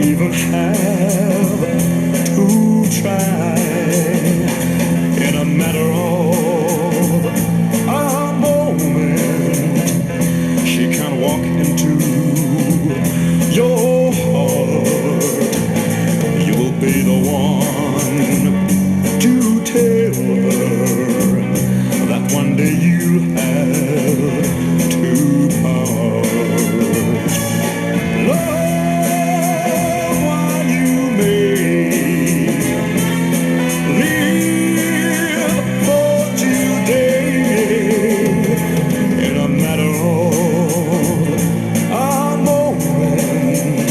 even have to try. In a matter of a moment, she can walk into your heart. You will be the one to tell her that one day you have to part. Love, while you may live for today, in a matter of a moment,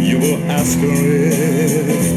you will ask her if